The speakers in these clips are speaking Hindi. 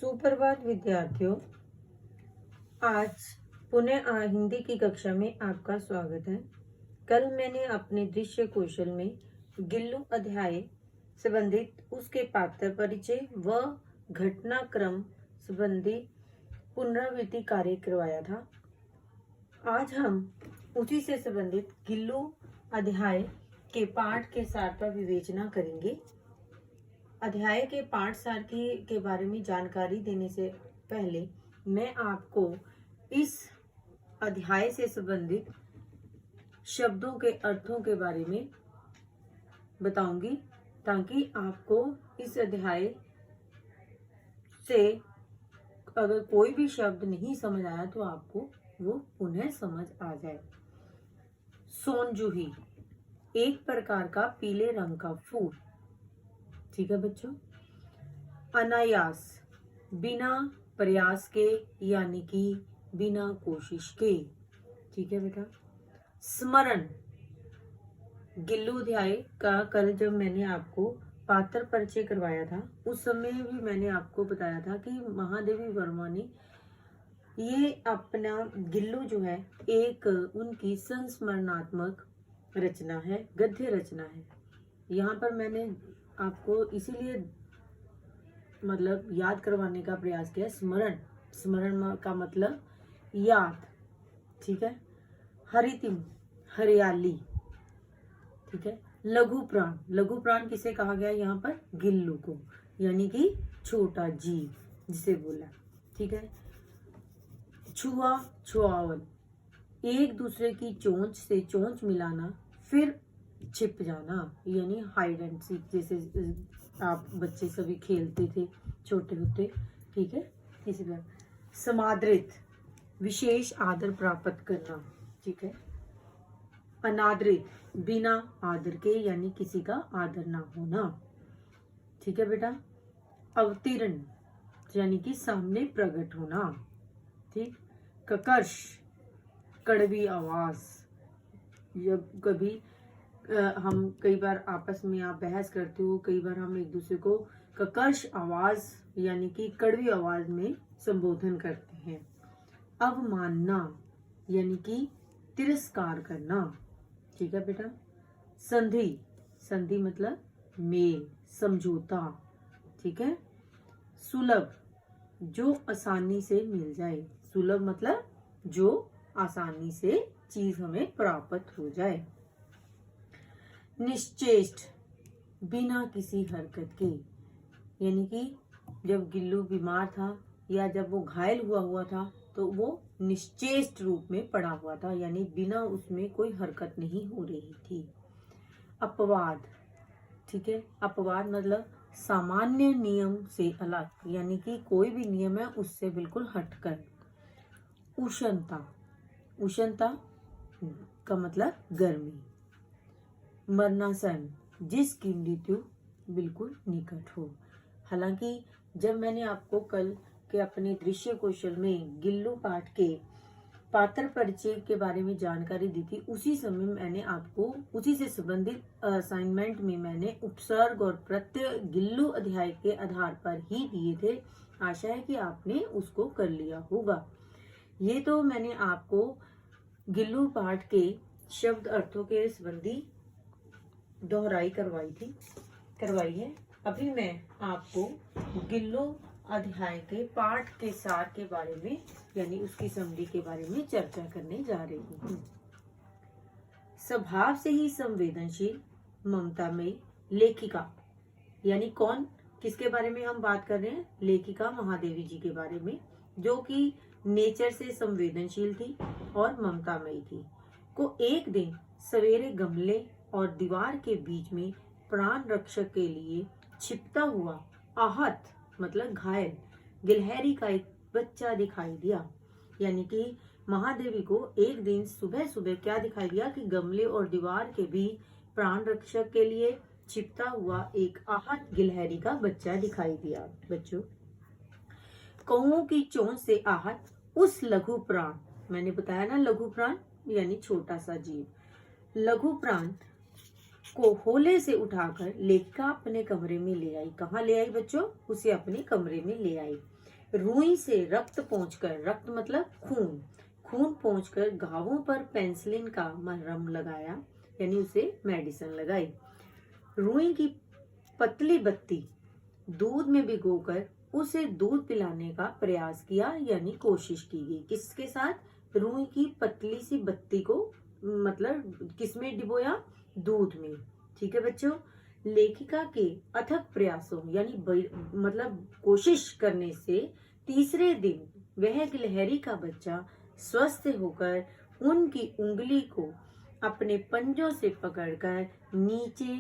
सुप्रभात विद्यार्थियों। आज पुनः हिंदी की कक्षा में आपका स्वागत है। कल मैंने अपने दृश्य कौशल में गिल्लू अध्याय संबंधित उसके पात्र परिचय व घटनाक्रम संबंधी पुनरावृत्ति कार्य करवाया था। आज हम उसी से संबंधित गिल्लू अध्याय के पाठ के सार पर विवेचना करेंगे। अध्याय के पाठ सार के बारे में जानकारी देने से पहले मैं आपको इस अध्याय से संबंधित शब्दों के अर्थों के बारे में बताऊंगी, ताकि आपको इस अध्याय से अगर कोई भी शब्द नहीं समझ आया तो आपको वो पुनः समझ आ जाए। सोनजूही एक प्रकार का पीले रंग का फूल। ठीक है बच्चों। अनायास बिना प्रयास के, यानी कि बिना कोशिश के। ठीक है बेटा। स्मरण गिल्लू अध्याय का कल जब मैंने आपको पात्र परिचय करवाया था उस समय भी मैंने आपको बताया था कि महादेवी वर्मा ने ये अपना गिल्लू जो है एक उनकी संस्मरणात्मक रचना है, गद्य रचना है। यहाँ पर मैंने आपको इसीलिए मतलब याद करवाने का प्रयास किया। स्मरण का मतलब याद। ठीक है। हरितिम हरियाली। ठीक है। लघु प्राण किसे कहा गया यहाँ पर? गिल्लू को, यानी कि छोटा जीव जिसे बोला। ठीक है। छुआ छुआवन एक दूसरे की चोंच से चोंच मिलाना फिर छिप जाना, यानी हाइड एंड सीक जैसे आप बच्चे सभी खेलते थे छोटे होते। ठीक है। इसी तरह समादृत विशेष आदर प्राप्त करना। ठीक है। अनादृत बिना आदर के, यानी किसी का आदर ना होना। ठीक है बेटा। अवतीर्ण यानी कि सामने प्रकट होना। ठीक। ककर्ष कड़वी आवाज। जब कभी हम कई बार आपस में आप बहस करते हो, कई बार हम एक दूसरे को ककर्ष आवाज यानी कि कड़वी आवाज में संबोधन करते हैं। अवमानना यानी कि तिरस्कार करना। ठीक है बेटा। संधि मतलब मेल, समझौता। ठीक है। सुलभ जो आसानी से मिल जाए। सुलभ मतलब जो आसानी से चीज हमें प्राप्त हो जाए। निश्चेष्ट बिना किसी हरकत के, यानी कि जब गिल्लू बीमार था या जब वो घायल हुआ था तो वो निश्चेष्ट रूप में पड़ा हुआ था, यानी बिना उसमें कोई हरकत नहीं हो रही थी। अपवाद। ठीक है। अपवाद मतलब सामान्य नियम से अलग, यानी कि कोई भी नियम है उससे बिल्कुल हटकर। उष्णता का मतलब गर्मी। मरणासन जिसकी मृत्यु बिल्कुल निकट हो। हालांकि जब मैंने आपको कल के अपने दृश्य कौशल में गिल्लू पाठ के पात्र परिचय के बारे में जानकारी दी थी, उसी समय मैंने आपको उसी से संबंधित असाइनमेंट में मैंने उपसर्ग और प्रत्यय गिल्लू अध्याय के आधार पर ही दिए थे। आशा है कि आपने उसको कर लिया होगा। ये तो मैंने आपको गिल्लू पाठ के शब्द अर्थों के संबंधी दोहराई करवाई है। अभी मैं आपको गिल्लू अध्याय के पाठ के सार के बारे में, यानी उसकी समरी के बारे में चर्चा करने जा रही हूँ। स्वभाव से ही संवेदनशील ममतामयी लेखिका, यानी कौन, किसके बारे में हम बात कर रहे हैं? लेखिका महादेवी जी के बारे में, जो कि नेचर से संवेदनशील थी और ममतामयी थी, को एक दिन सवेरे गमले और दीवार के बीच में प्राण रक्षक के लिए छिपता हुआ आहत मतलब घायल गिलहरी का एक बच्चा दिखाई दिया। यानी कि महादेवी को एक दिन सुबह सुबह क्या दिखाई दिया कि गमले और दीवार के बीच प्राण रक्षक के लिए छिपता हुआ एक आहत गिलहरी का बच्चा दिखाई दिया। बच्चों, कौओं की चोंच से आहत उस लघु प्राण, मैंने बताया ना लघु प्राण यानी छोटा सा जीव, लघु प्राण को होले से उठाकर लेखिका अपने कमरे में ले आई। कहाँ ले आई बच्चों? उसे अपने कमरे में ले आई। रुई से रक्त पोंछकर, रक्त मतलब खून, खून पोंछकर घावों पर पेंसिलिन का मरहम लगाया, यानी उसे मेडिसिन लगाई। रुई की पतली बत्ती दूध में भिगोकर उसे दूध पिलाने का प्रयास किया, यानी कोशिश की गई। किसके साथ? रुई की पतली सी बत्ती को मतलब किसमें डिबोया? दूध में। ठीक है बच्चों। लेखिका के अथक प्रयासों यानी मतलब कोशिश करने से तीसरे दिन वह गिलहरी का बच्चा स्वस्थ होकर उनकी उंगली को अपने पंजों से पकड़कर नीचे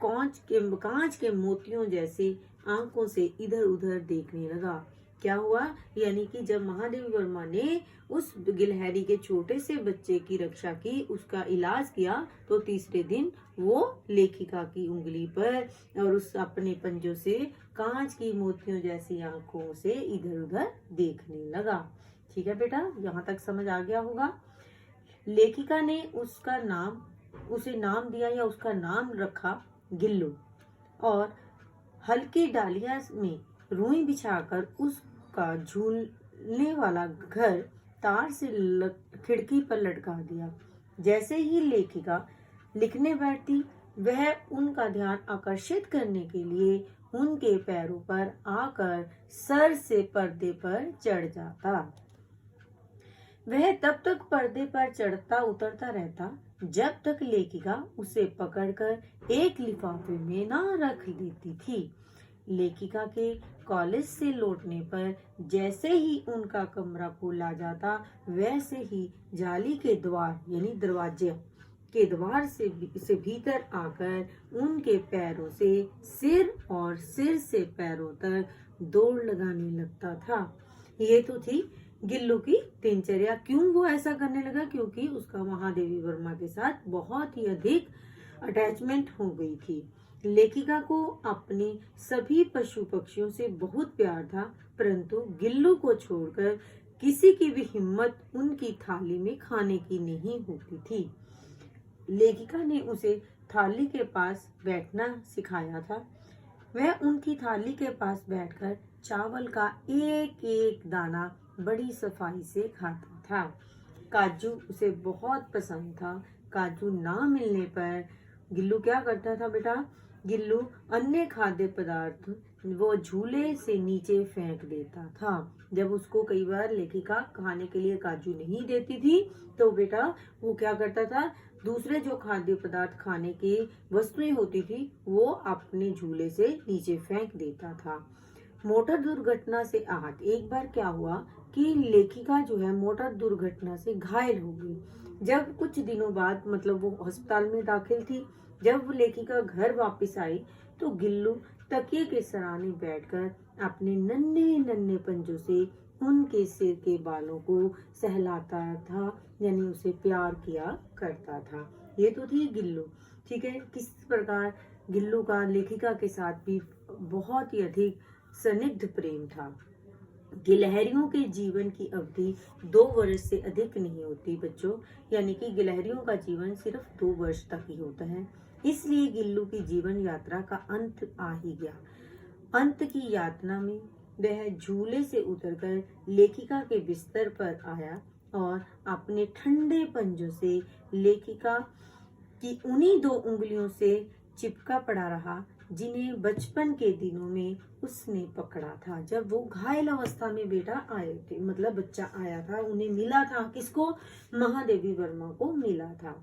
कांच के मोतियों जैसे आंखों से इधर उधर देखने लगा। क्या हुआ? यानी कि जब महादेवी वर्मा ने उस गिलहरी के छोटे से बच्चे की रक्षा की, उसका इलाज किया, तो तीसरे दिन वो लेखिका की उंगली पर और उस अपने पंजों से कांच की मोतियों जैसी आंखों से इधर उधर देखने लगा। ठीक है बेटा, यहाँ तक समझ आ गया होगा। लेखिका ने उसे नाम दिया या उसका नाम रखा गिल्लू, और हल्की डालियां में रुई बिछाकर उसका झूलने वाला घर तार से खिड़की पर लटका दिया। जैसे ही लेखिका लिखने बैठती, वह उनका ध्यान आकर्षित करने के लिए उनके पैरों पर आकर सर से पर्दे पर चढ़ जाता। वह तब तक पर्दे पर चढ़ता उतरता रहता जब तक लेखिका उसे पकड़कर एक लिफाफे में ना रख देती थी। लेखिका के कॉलेज से लौटने पर जैसे ही उनका कमरा खोला जाता, वैसे ही जाली के द्वार यानी दरवाजे के द्वार से भीतर आकर उनके पैरों से सिर और सिर से पैरों तक दौड़ लगाने लगता था। ये तो थी गिल्लू की दिनचर्या। क्यों वो ऐसा करने लगा? क्योंकि उसका महादेवी वर्मा के साथ बहुत ही अधिक अटैचमेंट हो गई थी। लेखिका को अपने सभी पशु पक्षियों से बहुत प्यार था, परंतु गिल्लू को छोड़कर किसी की भी हिम्मत उनकी थाली में खाने की नहीं होती थी। लेखिका ने उसे थाली के पास बैठना सिखाया था। वह उनकी थाली के पास बैठकर चावल का एक एक दाना बड़ी सफाई से खाता था। काजू उसे बहुत पसंद था। काजू ना मिलने पर गिल्लू क्या करता था बेटा? गिल्लू अन्य खाद्य पदार्थ वो झूले से नीचे फेंक देता था। जब उसको कई बार लेखिका खाने के लिए काजू नहीं देती थी, तो बेटा वो क्या करता था? दूसरे जो खाद्य पदार्थ खाने की वस्तुएं होती थी, वो अपने झूले से नीचे फेंक देता था। मोटर दुर्घटना से आहत एक बार क्या हुआ कि लेखिका जो है मोटर दुर्घटना से घायल हो गई। जब कुछ दिनों बाद मतलब वो अस्पताल में दाखिल थी, जब वो लेखिका घर वापस आई, तो गिल्लू तकिए के सराहने बैठकर अपने नन्हे नन्हे पंजों से उनके सिर के बालों को सहलाता था, यानी उसे प्यार किया करता था। ये तो थी गिल्लू। ठीक है, किस प्रकार गिल्लू का लेखिका के साथ भी बहुत ही अधिक सनिग्ध प्रेम था। गिलहरियों के जीवन की अवधि 2 वर्ष से अधिक नहीं होती बच्चों, यानी कि गिलहरियों का जीवन सिर्फ 2 वर्ष तक ही होता है। इसलिए गिल्लू की जीवन यात्रा का अंत आ ही गया। अंत की यातना में वह झूले से उतरकर लेखिका के बिस्तर पर आया और अपने ठंडे पंजों से लेखिका की उन्हीं 2 उंगलियों से चिपका पड़ा रहा, जिन्हें बचपन के दिनों में उसने पकड़ा था। जब वो घायल अवस्था में बेटा आए थे, मतलब बच्चा आया था, उन्हें मिला था। किसको? महादेवी वर्मा को मिला था।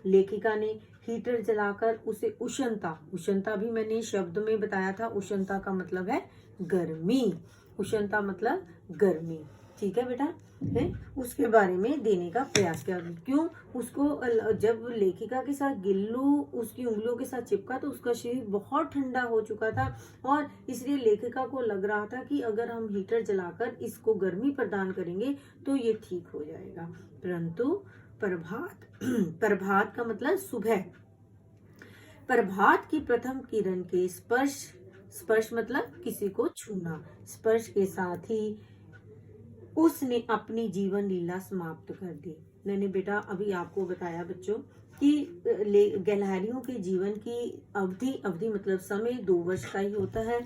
लेखिका ने हीटर जलाकर उसे उष्णता भी मैंने शब्द में बताया था। उष्णता का मतलब है गर्मी। उष्णता मतलब गर्मी। ठीक है बेटा, है उसके बारे में देने का प्रयास किया। क्यों? उसको जब लेखिका के साथ गिल्लू उसकी उंगलियों के साथ चिपका, तो उसका शरीर बहुत ठंडा हो चुका था, और इसलिए लेखिका को लग रहा था कि अगर हम हीटर जलाकर इसको गर्मी प्रदान करेंगे तो ये ठीक हो जाएगा। परंतु प्रभात का मतलब सुबह, प्रभात की प्रथम किरण के स्पर्श मतलब किसी को छूना, स्पर्श के साथ ही उसने अपनी जीवन लीला समाप्त कर दी। मैंने बेटा अभी आपको बताया बच्चों कि गिलहरियों के जीवन की अवधि मतलब समय 2 वर्ष का ही होता है।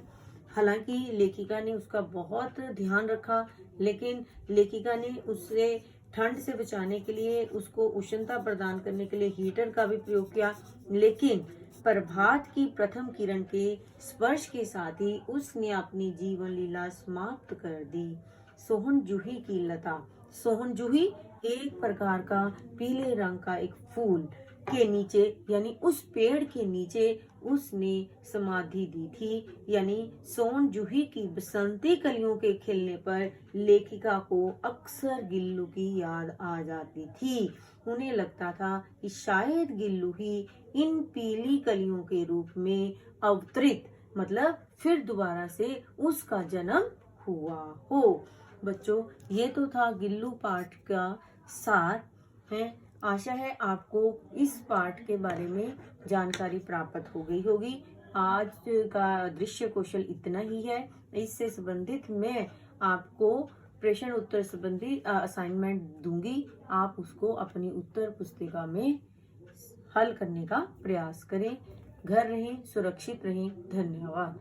हालांकि लेखिका ने उसका बहुत ध्यान रखा, लेकिन लेखिका ने उससे ठंड से बचाने के लिए, उसको उष्णता प्रदान करने के लिए हीटर का भी प्रयोग किया, लेकिन प्रभात की प्रथम किरण के स्पर्श के साथ ही उसने अपनी जीवन लीला समाप्त कर दी। सोहन जूही की लता। सोहन जूही एक प्रकार का पीले रंग का एक फूल के नीचे, यानी उस पेड़ के नीचे उसने समाधि दी थी। यानी सोहन जूही की बसंती कलियों के खिलने पर लेखिका को अक्सर गिल्लू की याद आ जाती थी। उन्हें लगता था कि शायद गिल्लू ही इन पीली कलियों के रूप में अवतरित, मतलब फिर दोबारा से उसका जन्म हुआ हो। बच्चों, ये तो था गिल्लू पाठ का सार है। आशा है आपको इस पाठ के बारे में जानकारी प्राप्त हो गई होगी। आज का दृश्य कौशल इतना ही है। इससे संबंधित मैं आपको प्रश्न उत्तर संबंधी असाइनमेंट दूंगी। आप उसको अपनी उत्तर पुस्तिका में हल करने का प्रयास करें। घर रहें, सुरक्षित रहें। धन्यवाद।